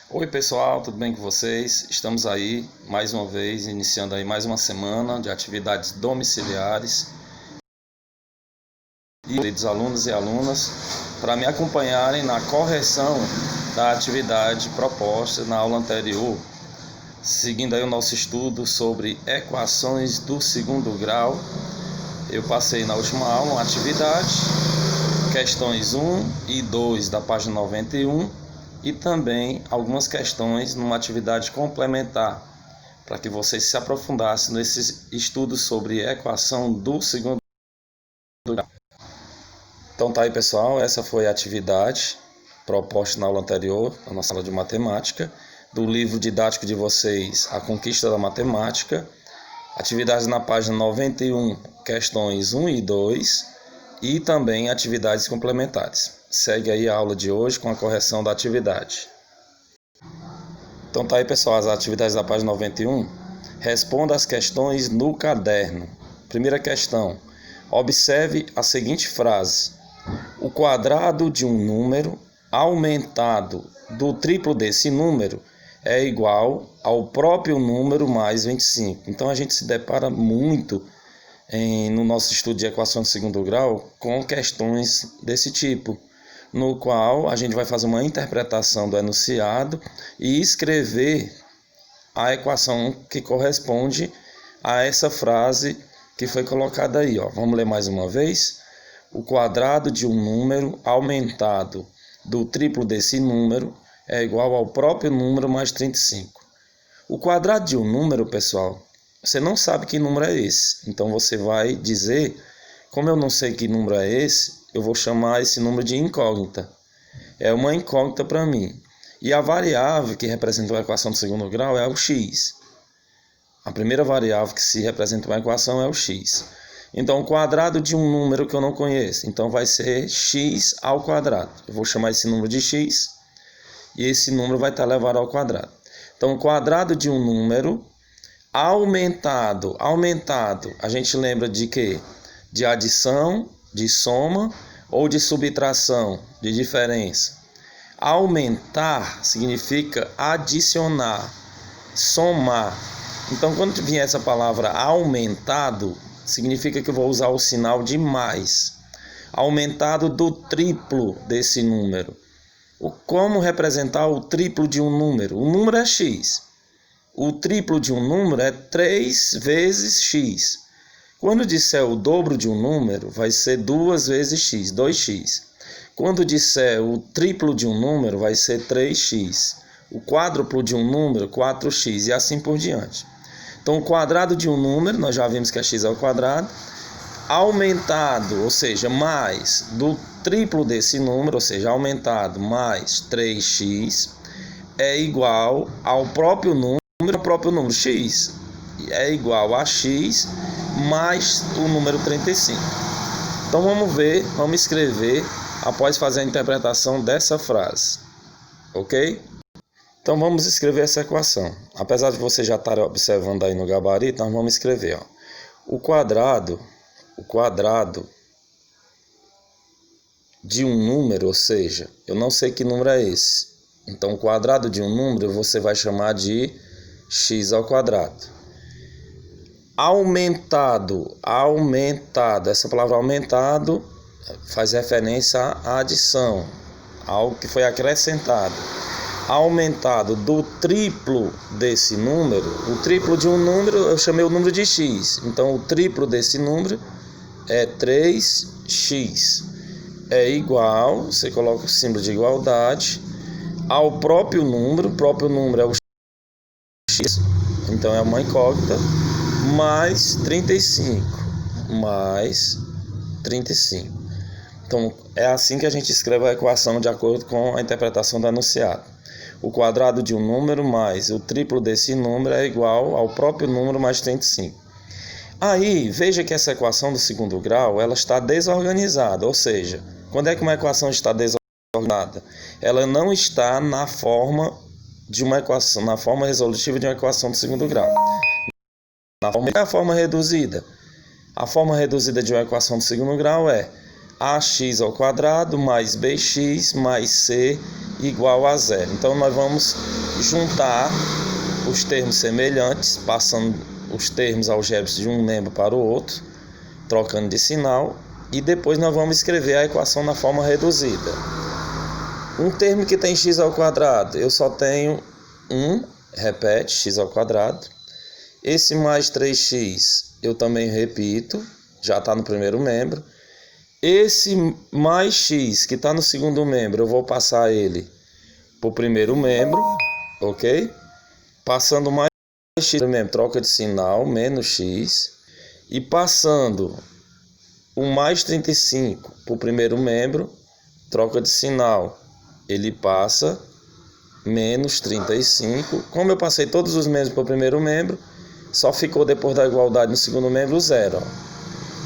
Oi pessoal, tudo bem com vocês? Estamos aí mais uma vez, iniciando aí mais uma semana de atividades domiciliares e queridos alunos e alunas para me acompanharem na correção da atividade proposta na aula anterior, seguindo aí o nosso estudo sobre equações do segundo grau. Eu passei na última aula uma atividade, questões 1 e 2 da página 91 e também algumas questões numa atividade complementar, para que vocês se aprofundassem nesses estudos sobre equação do segundo grau. Então tá aí pessoal, essa foi a atividade proposta na aula anterior, na nossa aula de matemática, do livro didático de vocês, A Conquista da Matemática, atividades na página 91, questões 1 e 2 e também atividades complementares. Segue aí a aula de hoje com a correção da atividade. Então tá aí pessoal, as atividades da página 91. Responda as questões no caderno. Primeira questão. Observe a seguinte frase. O quadrado de um número aumentado do triplo desse número é igual ao próprio número mais 25. Então a gente se depara muito no nosso estudo de equação de segundo grau com questões desse tipo, no qual a gente vai fazer uma interpretação do enunciado e escrever a equação que corresponde a essa frase que foi colocada aí. Vamos ler mais uma vez. O quadrado de um número aumentado do triplo desse número é igual ao próprio número mais 35. O quadrado de um número, pessoal, você não sabe que número é esse. Então você vai dizer, como eu não sei que número é esse, eu vou chamar esse número de incógnita. É uma incógnita para mim. E a variável que representa a equação do segundo grau é o x. A primeira variável que se representa uma equação é o x. Então, o quadrado de um número que eu não conheço, então vai ser x ao quadrado. Eu vou chamar esse número de x e esse número vai estar elevado ao quadrado. Então, o quadrado de um número aumentado, a gente lembra de quê? De adição, de soma ou de subtração, de diferença. Aumentar significa adicionar, somar. Então, quando vier essa palavra aumentado, significa que eu vou usar o sinal de mais. Aumentado do triplo desse número. Como representar o triplo de um número? O número é x. O triplo de um número é 3 vezes x. Quando disser o dobro de um número, vai ser 2 vezes x, 2x. Quando disser o triplo de um número, vai ser 3x. O quádruplo de um número, 4x e assim por diante. Então, o quadrado de um número, nós já vimos que é x ao quadrado, aumentado, ou seja, mais do triplo desse número, ou seja, aumentado mais 3x, é igual ao próprio número, x, é igual a x mais o número 35. Então, vamos escrever após fazer a interpretação dessa frase, ok? Então vamos escrever essa equação. Apesar de você já estar observando aí no gabarito, nós vamos escrever. O quadrado de um número, ou seja, eu não sei que número é esse. Então o quadrado de um número você vai chamar de x ao quadrado. Aumentado, essa palavra aumentado faz referência à adição, algo que foi acrescentado. Aumentado do triplo desse número, o triplo de um número eu chamei o número de x, então o triplo desse número é 3x, é igual, você coloca o símbolo de igualdade, ao próprio número é o x, então é uma incógnita, mais 35. Então é assim que a gente escreve a equação de acordo com a interpretação do enunciado. O quadrado de um número mais o triplo desse número é igual ao próprio número mais 35. Aí, veja que essa equação do segundo grau, ela está desorganizada, ou seja, quando é que uma equação está desorganizada? Ela não está na forma de uma equação, na forma resolutiva de uma equação do segundo grau. A forma reduzida. A forma reduzida de uma equação do segundo grau é ax ao quadrado mais bx mais c igual a zero. Então nós vamos juntar os termos semelhantes, passando os termos algébricos de um membro para o outro, trocando de sinal, e depois nós vamos escrever a equação na forma reduzida. Um termo que tem x ao quadrado, eu só tenho 1, repete, x ao quadrado. Esse mais 3x eu também repito, já está no primeiro membro. Esse mais x que está no segundo membro, eu vou passar ele para o primeiro membro, ok? Passando mais x no membro, troca de sinal, menos x. E passando o mais 35 para o primeiro membro, troca de sinal, ele passa menos 35. Como eu passei todos os membros para o primeiro membro, só ficou depois da igualdade no segundo membro zero.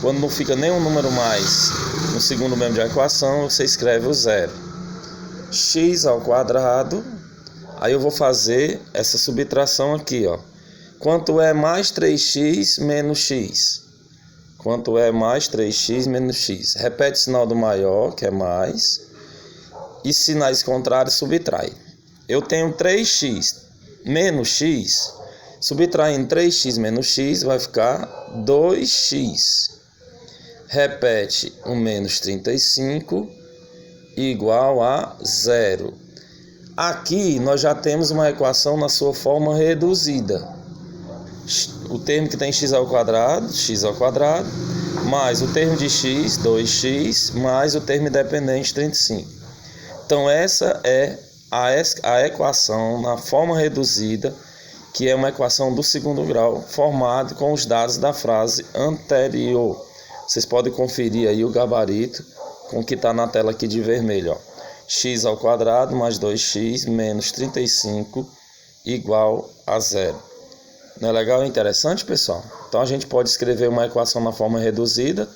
Quando não fica nenhum número mais no segundo membro de equação, você escreve o zero. X ao quadrado, aí eu vou fazer essa subtração aqui, ó. Quanto é mais 3x menos x? Quanto é mais 3x menos x? Repete o sinal do maior, que é mais, e sinais contrários subtrai. Eu tenho 3x menos x, subtraindo 3x menos x vai ficar 2x. Repete o menos 35 igual a zero. Aqui nós já temos uma equação na sua forma reduzida. O termo que tem x ao quadrado, mais o termo de x, 2x, mais o termo independente, 35. Então essa é a equação na forma reduzida, que é uma equação do segundo grau, formada com os dados da frase anterior. Vocês podem conferir aí o gabarito com o que está na tela aqui de vermelho, ó. X ao quadrado mais 2x menos 35 igual a zero. Não é legal e interessante, pessoal? Então a gente pode escrever uma equação na forma reduzida,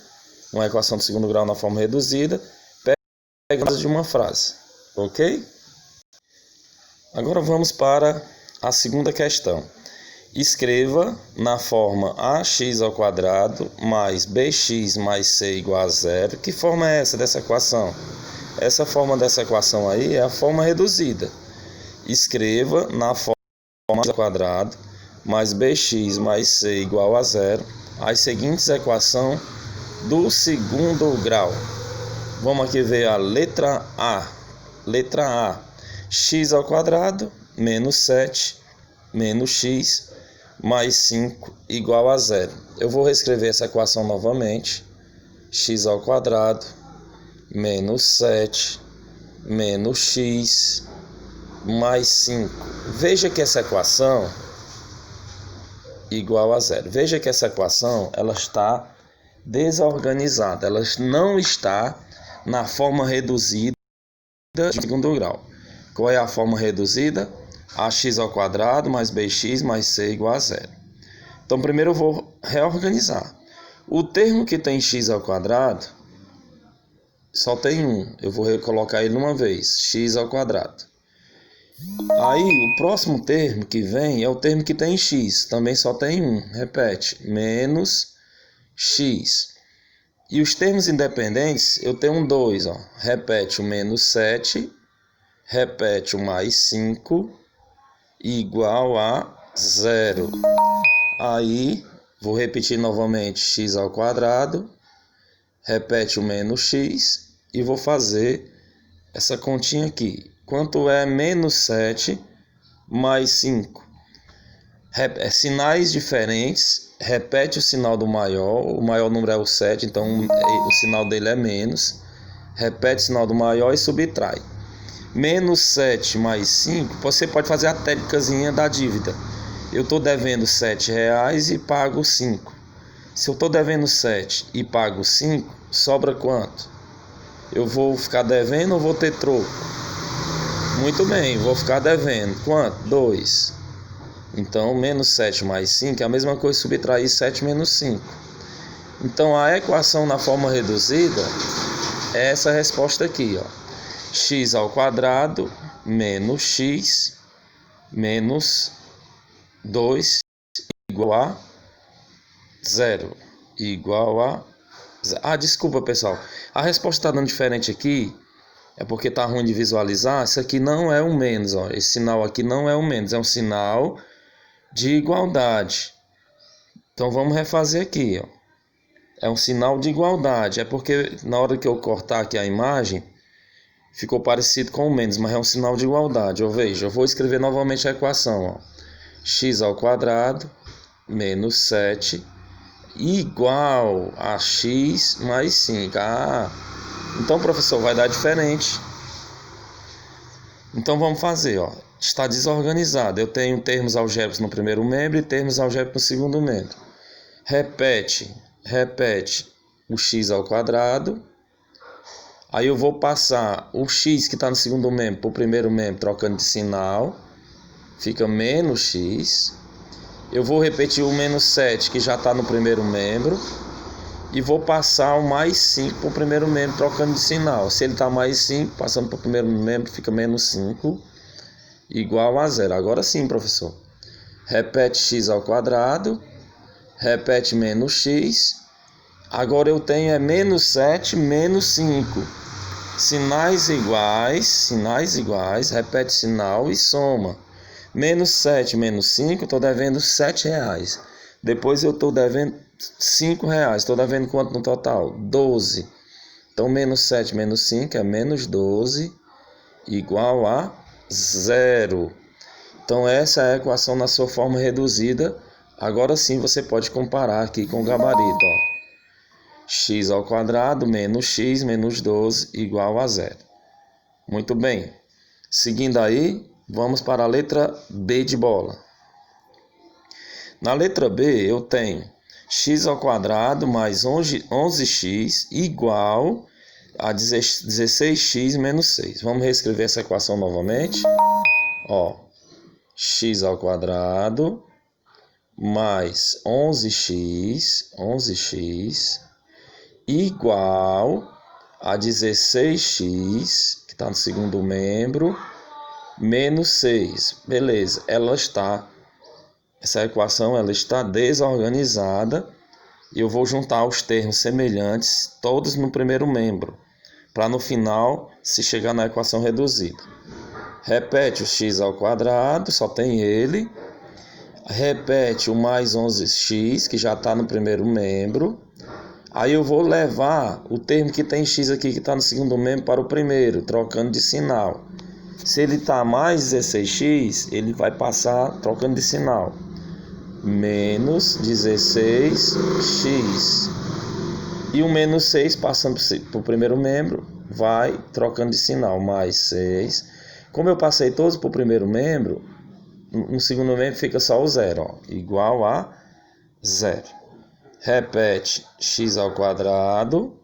uma equação do segundo grau na forma reduzida, pegando de uma frase, ok? Agora vamos para a segunda questão. Escreva na forma ax ao quadrado mais bx mais c igual a zero. Que forma é essa dessa equação? Essa forma dessa equação aí é a forma reduzida. Escreva na forma ax ao quadrado mais bx mais c igual a zero as seguintes equações do segundo grau. Vamos aqui ver a letra A. Letra A. X ao quadrado menos 7 menos x mais 5 igual a zero. Eu vou reescrever essa equação novamente. X ao quadrado menos 7 menos x mais 5. Veja que essa equação igual a zero. Veja que essa equação ela está desorganizada. Ela não está na forma reduzida de segundo grau. Qual é a forma reduzida? Ax ao quadrado mais bx mais c igual a zero. Então primeiro eu vou reorganizar. O termo que tem x ao quadrado só tem um. Eu vou colocar ele uma vez. X ao quadrado. Aí o próximo termo que vem é o termo que tem x. Também só tem um. Repete. Menos x. E os termos independentes eu tenho 2. Repete o menos 7. Repete o mais 5. Igual a zero. Aí vou repetir novamente x ao quadrado. Repete o menos x. E vou fazer essa continha aqui. Quanto é menos 7 mais 5? Sinais diferentes. Repete o sinal do maior. O maior número é o 7, então o sinal dele é menos. Repete o sinal do maior e subtrai. Menos 7 mais 5, você pode fazer a técnicazinha da dívida. Eu estou devendo R$7 e pago 5. Se eu estou devendo 7 e pago 5, sobra quanto? Eu vou ficar devendo ou vou ter troco? Muito bem, vou ficar devendo. Quanto? 2. Então, menos 7 mais 5 é a mesma coisa que subtrair 7 menos 5. Então, a equação na forma reduzida é essa resposta aqui, ó. X ao quadrado menos x menos 2 igual a zero. Igual a Ah, desculpa, pessoal. A resposta está dando diferente aqui. É porque tá ruim de visualizar. Isso aqui não é um menos, ó. Esse sinal aqui não é um menos, é um sinal de igualdade. Então vamos refazer aqui, ó. É um sinal de igualdade. É porque na hora que eu cortar aqui a imagem, ficou parecido com o menos, mas é um sinal de igualdade. Eu vou escrever novamente a equação, ó. X ao quadrado menos 7 igual a x mais 5. Ah, então, professor, vai dar diferente. Então vamos fazer, ó. Está desorganizado. Eu tenho termos algébricos no primeiro membro e termos algébricos no segundo membro. Repete o x ao quadrado. Aí eu vou passar o x que está no segundo membro para o primeiro membro, trocando de sinal. Fica menos x. Eu vou repetir o menos 7 que já está no primeiro membro. E vou passar o mais 5 para o primeiro membro, trocando de sinal. Se ele está mais 5, passando para o primeiro membro, fica menos 5, igual a 0. Agora sim, professor. Repete x ao quadrado. Repete menos x. Agora eu tenho menos 7 menos 5. Sinais iguais, repete sinal e soma. Menos 7 menos 5, estou devendo R$7. Depois eu estou devendo R$5. Estou devendo quanto no total? 12. Então, menos 7 menos 5 é menos 12, igual a 0. Então, essa é a equação na sua forma reduzida. Agora sim, você pode comparar aqui com o gabarito. Ó. X ao quadrado menos x menos 12 igual a 0. Muito bem. Seguindo aí, vamos para a letra B de bola. Na letra B, eu tenho x ao quadrado mais 11x igual a 16x menos 6. Vamos reescrever essa equação novamente. Ó, x ao quadrado mais 11x igual a 16x, que está no segundo membro, menos 6. Beleza, essa equação ela está desorganizada e eu vou juntar os termos semelhantes todos no primeiro membro, para no final se chegar na equação reduzida. Repete o x ao quadrado, só tem ele. Repete o mais 11x, que já está no primeiro membro. Aí eu vou levar o termo que tem x aqui, que está no segundo membro, para o primeiro, trocando de sinal. Se ele está mais 16x, ele vai passar trocando de sinal. Menos 16x. E o menos 6 passando para o primeiro membro, vai trocando de sinal. Mais 6. Como eu passei todos para o primeiro membro, no segundo membro fica só o 0. Ó, igual a 0. Repete x ao quadrado.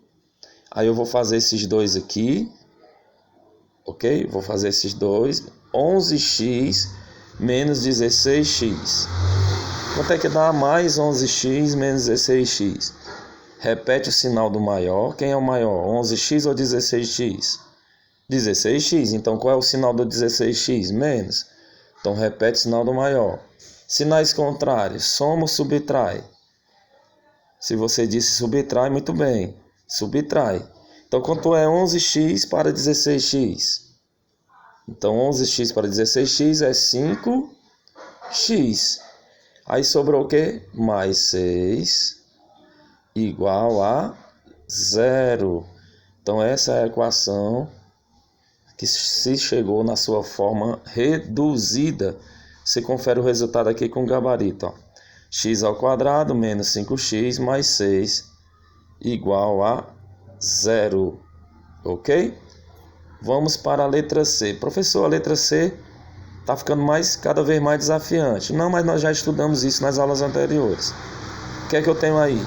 Aí eu vou fazer esses dois aqui. Ok? Vou fazer esses dois. 11x menos 16x. Quanto é que dá mais 11x menos 16x? Repete o sinal do maior. Quem é o maior? 11x ou 16x? 16x. Então qual é o sinal do 16x? Menos. Então repete o sinal do maior. Sinais contrários. Soma ou subtrai? Se você disse subtrai, muito bem. Subtrai. Então, quanto é 11x para 16x? Então, 11x para 16x é 5x. Aí sobrou o quê? Mais 6 igual a 0. Então, essa é a equação que se chegou na sua forma reduzida. Você confere o resultado aqui com o gabarito, ó. X ao quadrado menos 5x mais 6 igual a 0. Ok? Vamos para a letra C. Professor, a letra C está ficando cada vez mais desafiante. Não, mas nós já estudamos isso nas aulas anteriores. O que é que eu tenho aí?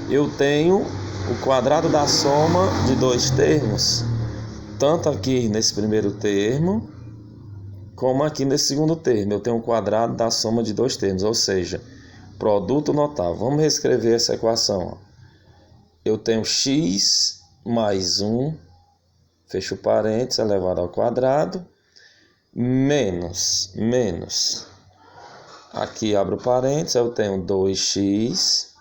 Eu tenho o quadrado da soma de dois termos, tanto aqui nesse primeiro termo, como aqui nesse segundo termo. Eu tenho o quadrado da soma de dois termos, ou seja, produto notável. Vamos reescrever essa equação. Eu tenho x mais 1, fecho parênteses, elevado ao quadrado, menos. Aqui abro parênteses, eu tenho 2x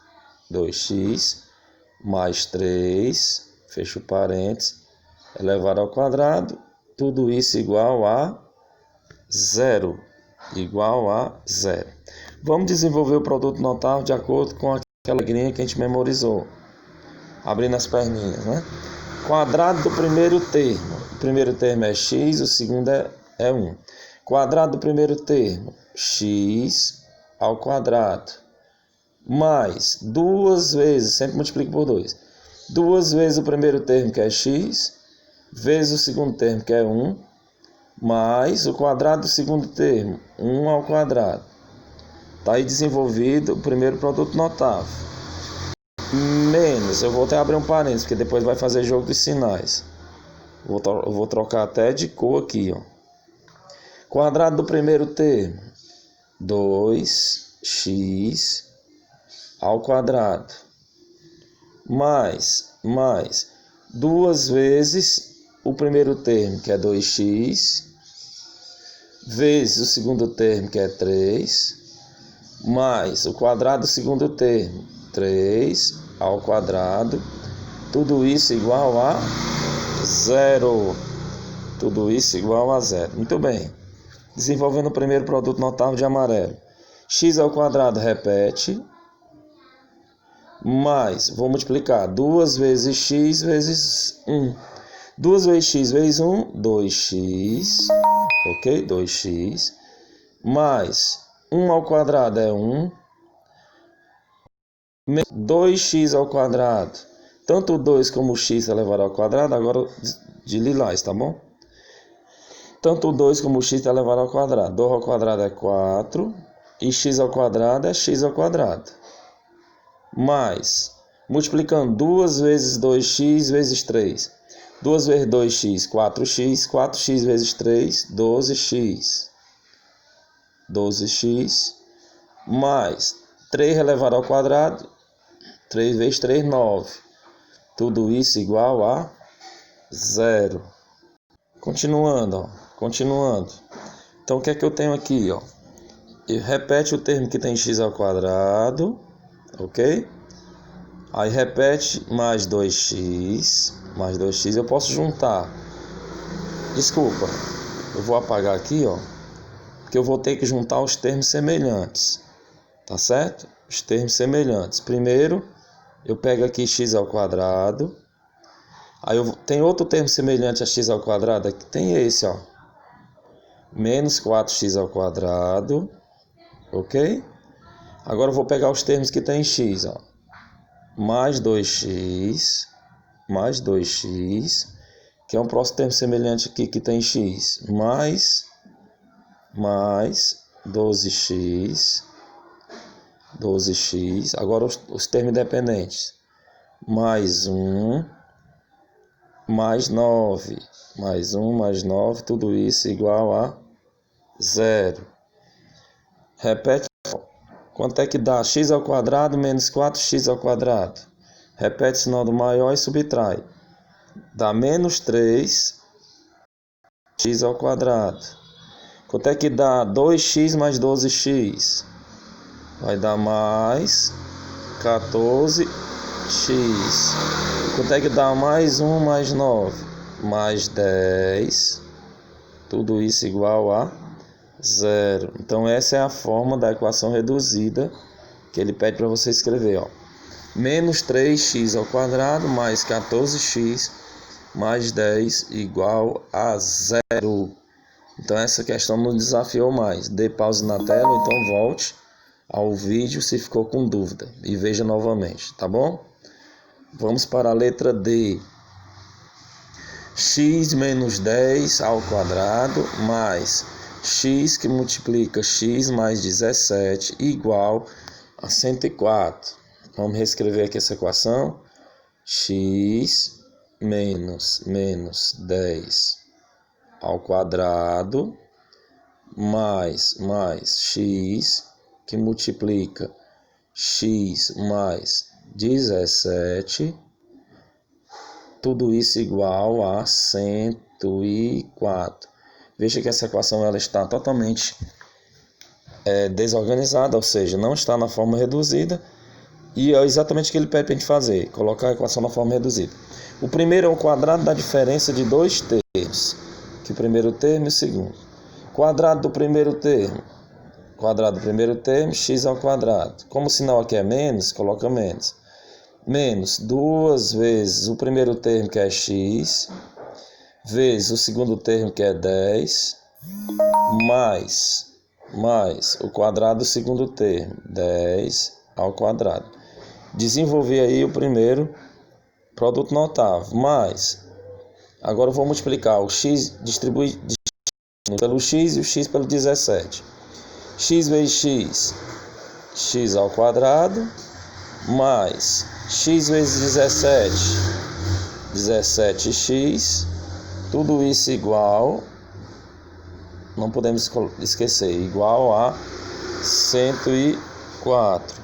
mais 3, fecho parênteses, elevado ao quadrado, tudo isso igual a 0. Igual a 0. Vamos desenvolver o produto notável de acordo com aquela regrinha que a gente memorizou. Abrindo as perninhas, né? Quadrado do primeiro termo. O primeiro termo é x, o segundo é 1. Quadrado do primeiro termo, x ao quadrado. Mais 2 vezes, sempre multiplico por 2. 2 vezes o primeiro termo, que é x, vezes o segundo termo, que é 1, mais o quadrado do segundo termo, 1 ao quadrado. Está aí desenvolvido o primeiro produto notável. Menos, eu vou até abrir um parênteses, porque depois vai fazer jogo dos sinais. Eu vou trocar até de cor aqui, ó. Quadrado do primeiro termo, 2x ao quadrado. Mais 2 vezes o primeiro termo, que é 2x, vezes o segundo termo, que é 3, mais o quadrado do segundo termo, 3 ao quadrado, tudo isso igual a 0. Tudo isso igual a 0. Muito bem. Desenvolvendo o primeiro produto notável de amarelo. X ao quadrado repete, mais, vou multiplicar, 2 vezes x vezes 1. 2 vezes x vezes 1, 2x, ok? 2x, mais 1 ao quadrado é 1, 2x ao quadrado, tanto o 2 como o x elevado ao quadrado, agora de lilás, tá bom? Tanto o 2 como o x elevado ao quadrado, 2 ao quadrado é 4, e x ao quadrado é x ao quadrado. Mais, multiplicando 2 vezes 2x vezes 3. 2 vezes 2x, 4x, 4x vezes 3, 12x. 12x, mais 3 elevado ao quadrado, 3 vezes 3, 9. Tudo isso igual a 0. Continuando, ó. Continuando. Então, o que é que eu tenho aqui, ó? Repete o termo que tem x ao quadrado, ok? Aí repete mais 2x, eu posso juntar. Desculpa, eu vou apagar aqui, ó, porque eu vou ter que juntar os termos semelhantes, tá certo? Os termos semelhantes. Primeiro, eu pego aqui x ao quadrado, aí tem outro termo semelhante a x ao quadrado, aqui tem esse, ó, menos 4x ao quadrado, ok? Agora eu vou pegar os termos que tem x, ó. Mais 2x, que é um próximo termo semelhante aqui que tem x, mais 12x, agora os termos independentes, mais 1, mais 9, mais 1, mais 9, tudo isso igual a 0. Repete. Quanto é que dá? X ao quadrado menos 4x ao quadrado. Repete o sinal do maior e subtrai. Dá menos 3x ao quadrado. Quanto é que dá? 2x mais 12x. Vai dar mais 14x. Quanto é que dá? Mais 1 mais 9. Mais 10. Tudo isso igual a 0. Então essa é a forma da equação reduzida que ele pede para você escrever, ó. Menos 3x ao quadrado mais 14x mais 10 igual a 0. Então essa questão não desafiou mais. Dê pause na tela ou então volte ao vídeo se ficou com dúvida e veja novamente, tá bom? Vamos para a letra D. X menos 10 ao quadrado mais x que multiplica x mais 17 igual a 104. Vamos reescrever aqui essa equação. X menos 10 ao quadrado mais x que multiplica x mais 17, tudo isso igual a 104. Veja que essa equação ela está totalmente desorganizada, ou seja, não está na forma reduzida, E é exatamente o que ele pede para a gente fazer, colocar a equação na forma reduzida. O primeiro é o quadrado da diferença de dois termos, que o primeiro termo e o segundo. Quadrado do primeiro termo, x ao quadrado. Como o sinal aqui é menos, coloca menos. Menos 2 vezes o primeiro termo, que é x, vezes o segundo termo, que é 10, mais o quadrado do segundo termo, 10 ao quadrado. Desenvolver aí o primeiro produto notável, mais, agora eu vou multiplicar o x pelo x e o x pelo 17. X vezes x ao quadrado, mais x vezes 17, 17x, tudo isso igual, não podemos esquecer, igual a 104.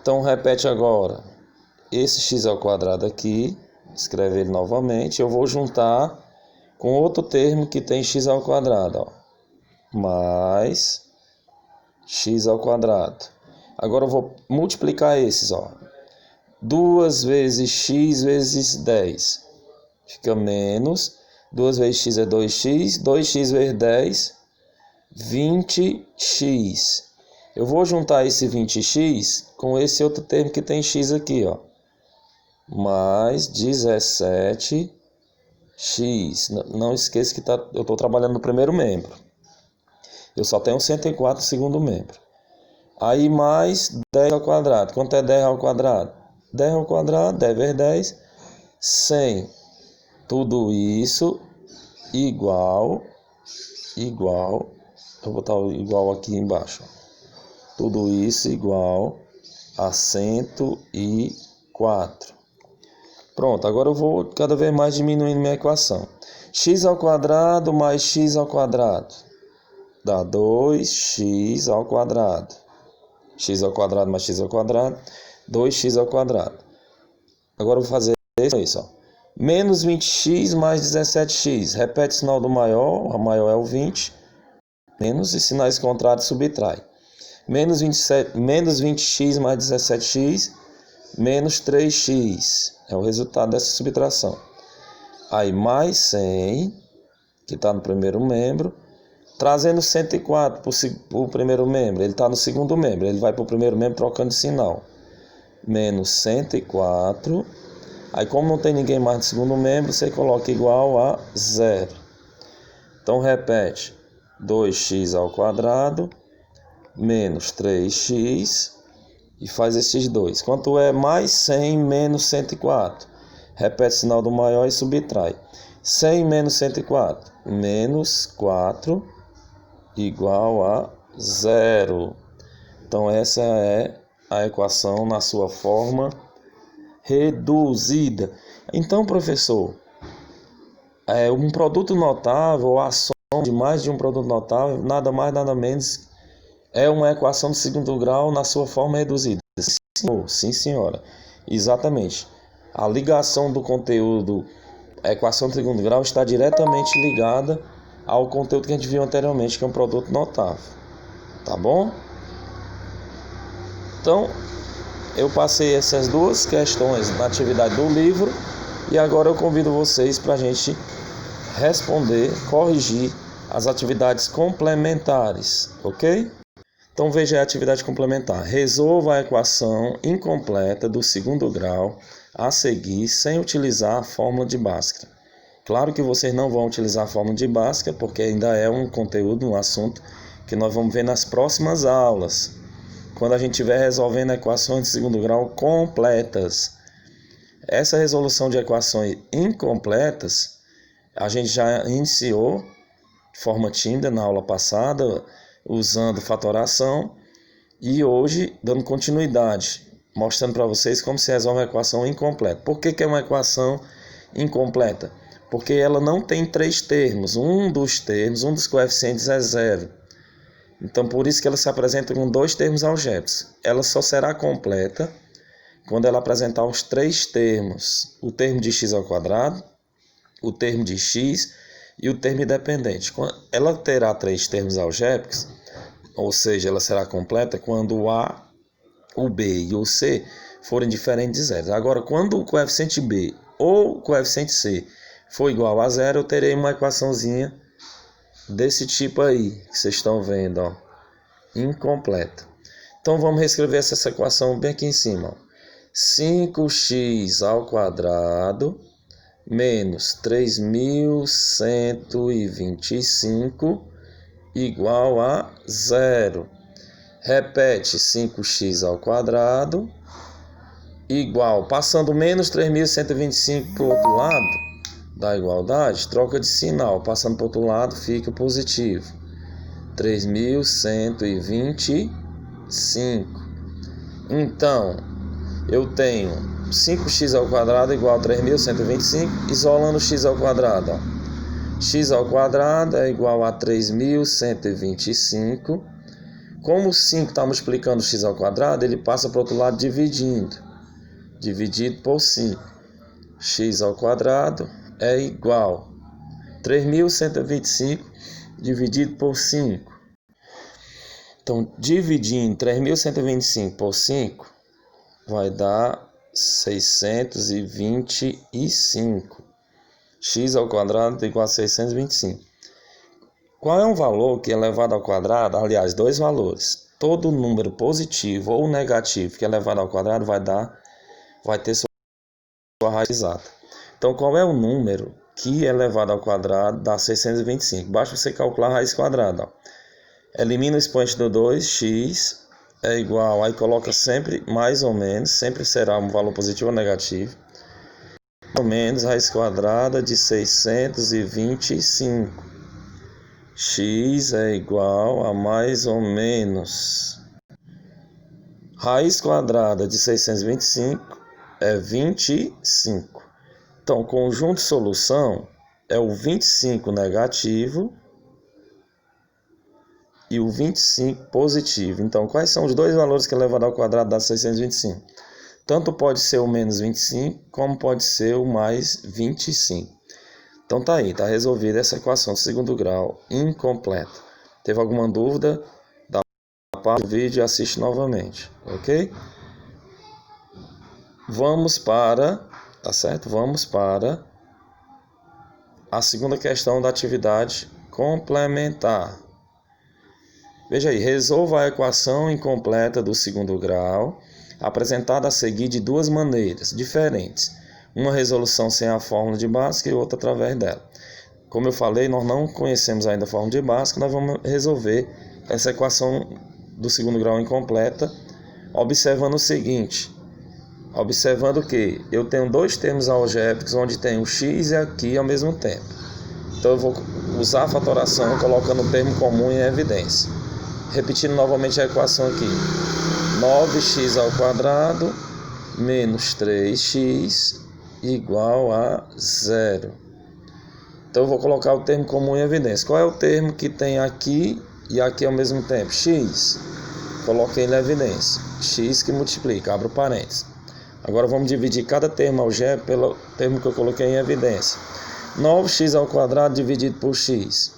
Então repete agora esse x ao quadrado aqui, escreve ele novamente, eu vou juntar com outro termo que tem x ao quadrado, ó, mais x ao quadrado. Agora eu vou multiplicar esses, ó. 2 vezes x vezes 10, fica menos, 2 vezes x é 2x, 2x vezes 10, 20x. Eu vou juntar esse 20x com esse outro termo que tem x aqui, ó, mais 17x. Não esqueça que eu estou trabalhando no primeiro membro. Eu só tenho 104 no segundo membro. Aí mais 10 ao quadrado. Quanto é 10 ao quadrado? 10 ao quadrado, 10 vezes 10, 100. Tudo isso igual, eu vou botar o igual aqui embaixo. Tudo isso igual a 104. Pronto, agora eu vou cada vez mais diminuindo minha equação. X ao quadrado mais x ao quadrado dá 2x ao quadrado. X ao quadrado mais x ao quadrado, 2x ao quadrado. Agora eu vou fazer isso, ó. Menos 20x mais 17x. Repete o sinal do maior, o maior é o 20. Menos e sinais contrários subtrai. Menos 20x mais 17x, menos 3x. É o resultado dessa subtração. Aí mais 100, que está no primeiro membro, trazendo 104 para o primeiro membro. Ele está no segundo membro, ele vai para o primeiro membro trocando de sinal. Menos 104. Aí como não tem ninguém mais no segundo membro, você coloca igual a 0. Então repete. 2x ao quadrado menos 3x e faz esses dois. Quanto é mais 100 menos 104? Repete o sinal do maior e subtrai. 100 menos 104, menos 4 igual a 0. Então essa é a equação na sua forma reduzida. Então, professor, um produto notável, a soma de mais de um produto notável, nada mais, nada menos, é uma equação de segundo grau na sua forma reduzida. Sim, senhora. Exatamente. A ligação do conteúdo, a equação de segundo grau, está diretamente ligada ao conteúdo que a gente viu anteriormente, que é um produto notável. Tá bom? Então, eu passei essas duas questões na atividade do livro e agora eu convido vocês para a gente responder, corrigir as atividades complementares, ok? Então veja a atividade complementar. Resolva a equação incompleta do segundo grau a seguir sem utilizar a fórmula de Bhaskara. Claro que vocês não vão utilizar a fórmula de Bhaskara porque ainda é um conteúdo, um assunto que nós vamos ver nas próximas aulas, quando a gente estiver resolvendo equações de segundo grau completas. Essa resolução de equações incompletas a gente já iniciou de forma tímida na aula passada, usando fatoração, e hoje dando continuidade, mostrando para vocês como se resolve uma equação incompleta. Por que é uma equação incompleta? Porque ela não tem 3 termos, um dos coeficientes é 0. Então por isso que ela se apresenta com 2 termos algébricos. Ela só será completa quando ela apresentar os 3 termos, o termo de x ao quadrado, o termo de x e o termo independente. Ela terá 3 termos algébricos, ou seja, ela será completa quando o A, o B e o C forem diferentes de zero. Agora, quando o coeficiente B ou o coeficiente C for igual a zero, eu terei uma equaçãozinha desse tipo aí, que vocês estão vendo, ó, incompleta. Então, vamos reescrever essa equação bem aqui em cima, ó. 5x ao quadrado menos 3.125 igual a zero. Repete 5x ao quadrado igual, passando menos 3.125 para o outro lado da igualdade, troca de sinal, passando para o outro lado fica positivo. 3.125. Então, eu tenho 5x ao quadrado igual a 3.125, isolando x ao quadrado, ó. X ao quadrado é igual a 3.125. Como o 5 está multiplicando x ao quadrado, ele passa para o outro lado dividindo. Dividido por 5. X ao quadrado é igual a 3.125 dividido por 5. Então, dividindo 3.125 por 5, vai dar 625. X ao quadrado é igual a 625. Qual é um valor que elevado ao quadrado? Aliás, dois valores. Todo número positivo ou negativo que é elevado ao quadrado vai ter sua raiz exata. Então, qual é o número que elevado ao quadrado dá 625? Basta você calcular a raiz quadrada, ó. Elimina o expoente do 2, x é igual, aí coloca sempre mais ou menos, sempre será um valor positivo ou negativo. Mais ou menos raiz quadrada de 625. X é igual a mais ou menos. Raiz quadrada de 625 é 25. Então, conjunto de solução é o 25 negativo e o 25 positivo. Então, quais são os dois valores que elevado ao quadrado dá 625? Tanto pode ser o menos 25, como pode ser o mais 25. Então, tá aí, tá resolvida essa equação de segundo grau incompleta. Teve alguma dúvida? Dá para o vídeo e assiste novamente, ok? Vamos para, tá certo? Vamos para a segunda questão da atividade complementar. Veja aí, resolva a equação incompleta do segundo grau, apresentada a seguir de duas maneiras diferentes. Uma resolução sem a fórmula de Bhaskara e outra através dela. Como eu falei, nós não conhecemos ainda a fórmula de Bhaskara, nós vamos resolver essa equação do segundo grau incompleta, observando o seguinte. Observando que eu tenho dois termos algébricos onde tem o x e aqui ao mesmo tempo. Então eu vou usar a fatoração colocando o termo comum em evidência. Repetindo novamente a equação aqui. 9x ao quadrado menos 3x igual a 0. Então eu vou colocar o termo comum em evidência. Qual é o termo que tem aqui e aqui ao mesmo tempo? X. Coloquei em evidência. X que multiplica, abro parênteses. Agora vamos dividir cada termo algébrico pelo termo que eu coloquei em evidência. 9x ao quadrado dividido por x.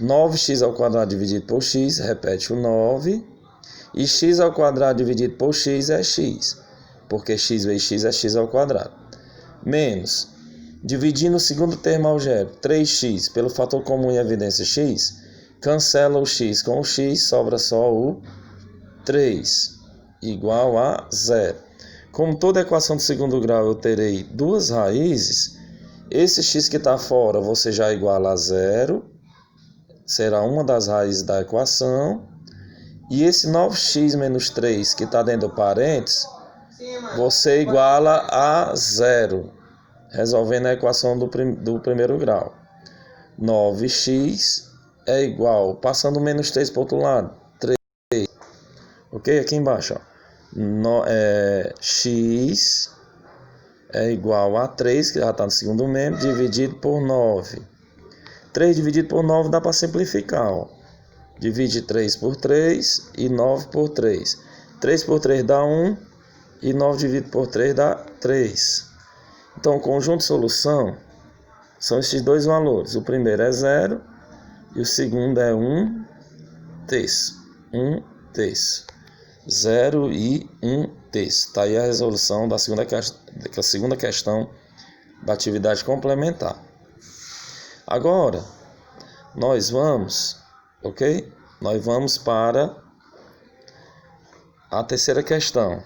9x ao quadrado dividido por x, repete o 9. E x ao quadrado dividido por x é x. Porque x vezes x é x ao quadrado. Menos, dividindo o segundo termo algébrico, 3x, pelo fator comum em evidência x, cancela o x com o x, sobra só o 3, igual a 0. Como toda equação de segundo grau eu terei duas raízes, esse x que está fora você já iguala a 0, será uma das raízes da equação. E esse 9x menos 3 que está dentro do parênteses, você iguala a 0, resolvendo a equação do primeiro grau. 9x é igual, passando menos 3 para o outro lado, 3. Ok? Aqui embaixo, ó. X é igual a 3, que já está no segundo membro, dividido por 9. 3 dividido por 9 dá para simplificar, ó. Divide 3 por 3 e 9 por 3. 3 por 3 dá 1 e 9 dividido por 3 dá 3. Então, o conjunto de solução são esses dois valores. O primeiro é 0 e o segundo é 1 terço. 1 terço. 0 e 1/3. Está aí a resolução da segunda questão da atividade complementar. Agora, nós vamos, ok? Nós vamos para a terceira questão.